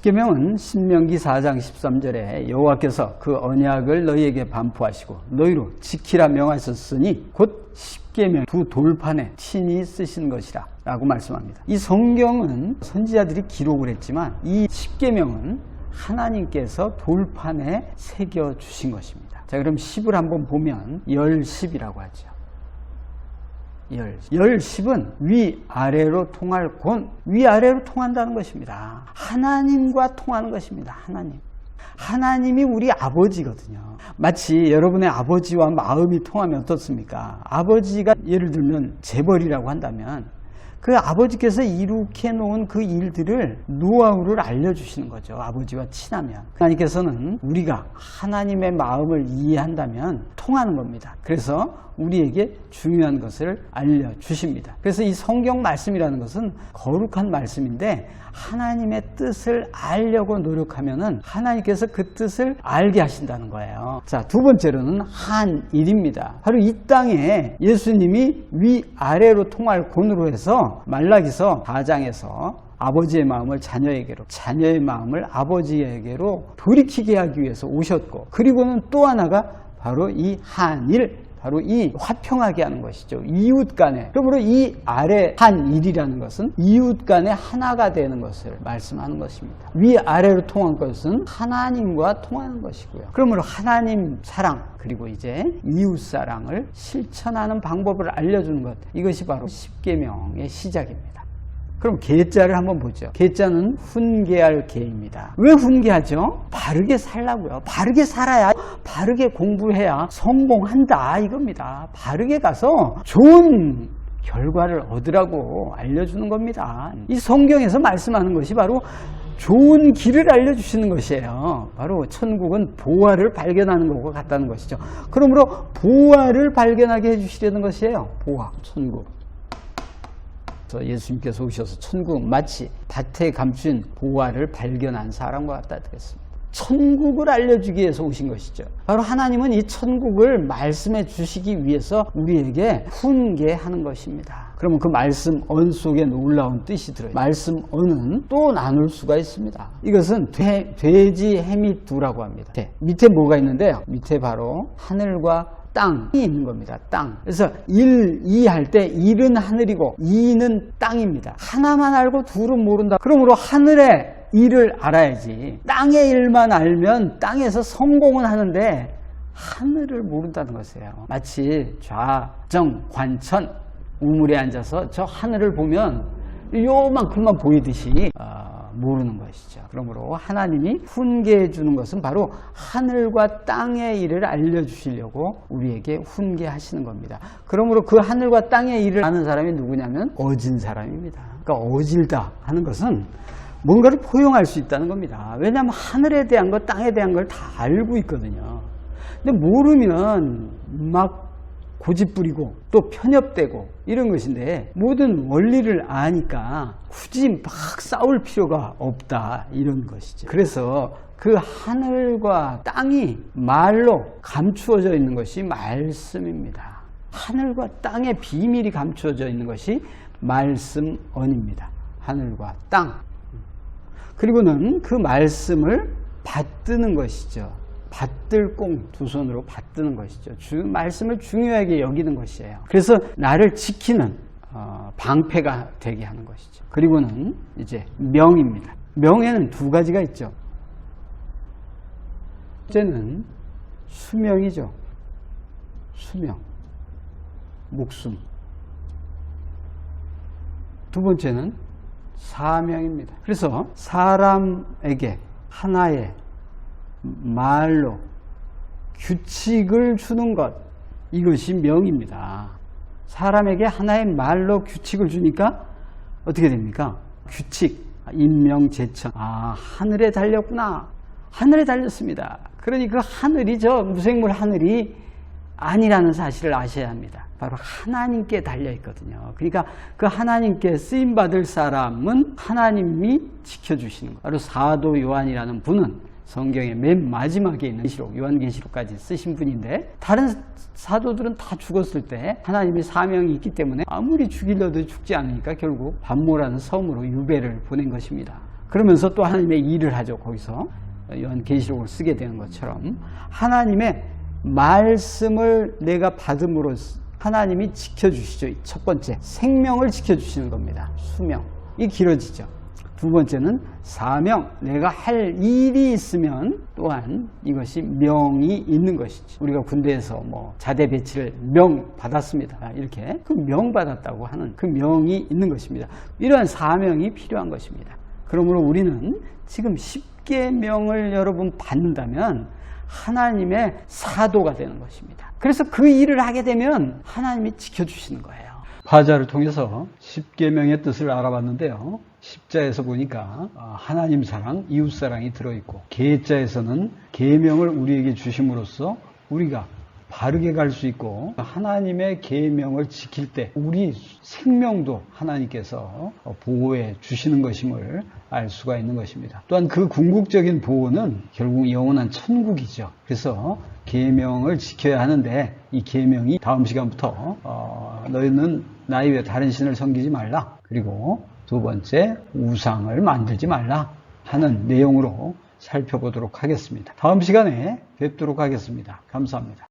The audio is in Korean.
십계명은 신명기 4장 13절에 여호와께서 그 언약을 너희에게 반포하시고 너희로 지키라 명하셨으니 곧 십계명 두 돌판에 친히 쓰신 것이라 라고 말씀합니다. 이 성경은 선지자들이 기록을 했지만 이 십계명은 하나님께서 돌판에 새겨주신 것입니다. 자, 그럼 10을 한번 보면 열십이라고 하죠. 열십은 위아래로 통할 권, 위아래로 통한다는 것입니다. 하나님과 통하는 것입니다. 하나님이 우리 아버지거든요. 마치 여러분의 아버지와 마음이 통하면 어떻습니까? 아버지가 예를 들면 재벌이라고 한다면 그 아버지께서 이룩해 놓은 그 일들을 노하우를 알려주시는 거죠. 아버지와 친하면. 하나님께서는 우리가 하나님의 마음을 이해한다면 통하는 겁니다. 그래서 우리에게 중요한 것을 알려주십니다. 그래서 이 성경 말씀이라는 것은 거룩한 말씀인데 하나님의 뜻을 알려고 노력하면은 하나님께서 그 뜻을 알게 하신다는 거예요. 자, 두 번째로는 한일입니다. 바로 이 땅에 예수님이 위아래로 통할 권으로 해서 말라기서 4장에서 아버지의 마음을 자녀에게로, 자녀의 마음을 아버지에게로 돌이키게 하기 위해서 오셨고, 그리고는 또 하나가 바로 이 한일, 바로 이 화평하게 하는 것이죠. 이웃 간에. 그러므로 이 아래 한일이라는 것은 이웃 간에 하나가 되는 것을 말씀하는 것입니다. 위아래로 통한 것은 하나님과 통하는 것이고요. 그러므로 하나님 사랑, 그리고 이제 이웃 사랑을 실천하는 방법을 알려주는 것, 이것이 바로 십계명의 시작입니다. 그럼 계자를 한번 보죠. 계자는 훈계할 계입니다. 왜 훈계하죠? 바르게 살라고요. 바르게 살아야, 바르게 공부해야 성공한다 이겁니다. 바르게 가서 좋은 결과를 얻으라고 알려주는 겁니다. 이 성경에서 말씀하는 것이 바로 좋은 길을 알려주시는 것이에요. 바로 천국은 보화를 발견하는 것과 같다는 것이죠. 그러므로 보화를 발견하게 해주시려는 것이에요. 보화, 천국. 예수님께서 오셔서 천국 마치 밭에 감춘 보화를 발견한 사람과 같다 되겠습니다. 천국을 알려주기 위해서 오신 것이죠. 바로 하나님은 이 천국을 말씀해 주시기 위해서 우리에게 훈계하는 것입니다. 그러면 그 말씀 언 속에 놀라운 뜻이 들어요. 말씀 언은 또 나눌 수가 있습니다. 이것은 돼지 해미두라고 합니다. 밑에 뭐가 있는데요? 밑에 바로 하늘과 땅이 있는 겁니다. 땅. 그래서 1, 2 할 때 1은 하늘이고 2는 땅입니다. 하나만 알고 둘은 모른다. 그러므로 하늘의 일을 알아야지. 땅의 일만 알면 땅에서 성공은 하는데 하늘을 모른다는 것이에요. 마치 좌정 관천 우물에 앉아서 저 하늘을 보면 요만큼만 보이듯이 모르는 것이죠. 그러므로 하나님이 훈계해 주는 것은 바로 하늘과 땅의 일을 알려주시려고 우리에게 훈계하시는 겁니다. 그러므로 그 하늘과 땅의 일을 아는 사람이 누구냐면 어진 사람입니다. 그러니까 어질다 하는 것은 뭔가를 포용할 수 있다는 겁니다. 왜냐하면 하늘에 대한 것, 땅에 대한 걸 다 알고 있거든요. 근데 모르면 막 고집부리고 또 편협되고 이런 것인데, 모든 원리를 아니까 굳이 막 싸울 필요가 없다 이런 것이죠. 그래서 그 하늘과 땅이 말로 감추어져 있는 것이 말씀입니다. 하늘과 땅의 비밀이 감추어져 있는 것이 말씀언입니다. 하늘과 땅. 그리고는 그 말씀을 받드는 것이죠. 받들 꽁 두 손으로 받드는 것이죠. 말씀을 중요하게 여기는 것이에요. 그래서 나를 지키는 방패가 되게 하는 것이죠. 그리고는 이제 명입니다. 명에는 두 가지가 있죠. 첫째는 수명이죠. 수명, 목숨. 두 번째는 사명입니다. 그래서 사람에게 하나의 말로 규칙을 주는 것, 이것이 명입니다. 사람에게 하나의 말로 규칙을 주니까 어떻게 됩니까? 규칙, 인명제천. 하늘에 달렸구나. 하늘에 달렸습니다. 그러니 그 하늘이 저 무생물 하늘이 아니라는 사실을 아셔야 합니다. 바로 하나님께 달려있거든요. 그러니까 그 하나님께 쓰임받을 사람은 하나님이 지켜주시는 거예요. 바로 사도 요한이라는 분은 성경의 맨 마지막에 있는 계시록, 요한계시록까지 쓰신 분인데, 다른 사도들은 다 죽었을 때 하나님의 사명이 있기 때문에 아무리 죽이려도 죽지 않으니까 결국 반모라는 섬으로 유배를 보낸 것입니다. 그러면서 또 하나님의 일을 하죠. 거기서 요한계시록을 쓰게 되는 것처럼 하나님의 말씀을 내가 받음으로써 하나님이 지켜주시죠. 첫 번째, 생명을 지켜주시는 겁니다. 수명. 이 길어지죠. 두 번째는 사명, 내가 할 일이 있으면 또한 이것이 명이 있는 것이지. 우리가 군대에서 뭐 자대 배치를 명 받았습니다. 이렇게 그 명 받았다고 하는 그 명이 있는 것입니다. 이러한 사명이 필요한 것입니다. 그러므로 우리는 지금 10계명을 여러분 받는다면 하나님의 사도가 되는 것입니다. 그래서 그 일을 하게 되면 하나님이 지켜주시는 거예요. 화자를 통해서 10계명의 뜻을 알아봤는데요. 10자에서 보니까 하나님 사랑, 이웃 사랑이 들어있고, 계자에서는 계명을 우리에게 주심으로써 우리가 바르게 갈 수 있고, 하나님의 계명을 지킬 때 우리 생명도 하나님께서 보호해 주시는 것임을 알 수가 있는 것입니다. 또한 그 궁극적인 보호는 결국 영원한 천국이죠. 그래서 계명을 지켜야 하는데, 이 계명이 다음 시간부터 너희는 나의 외에 다른 신을 섬기지 말라, 그리고 두 번째, 우상을 만들지 말라 하는 내용으로 살펴보도록 하겠습니다. 다음 시간에 뵙도록 하겠습니다. 감사합니다.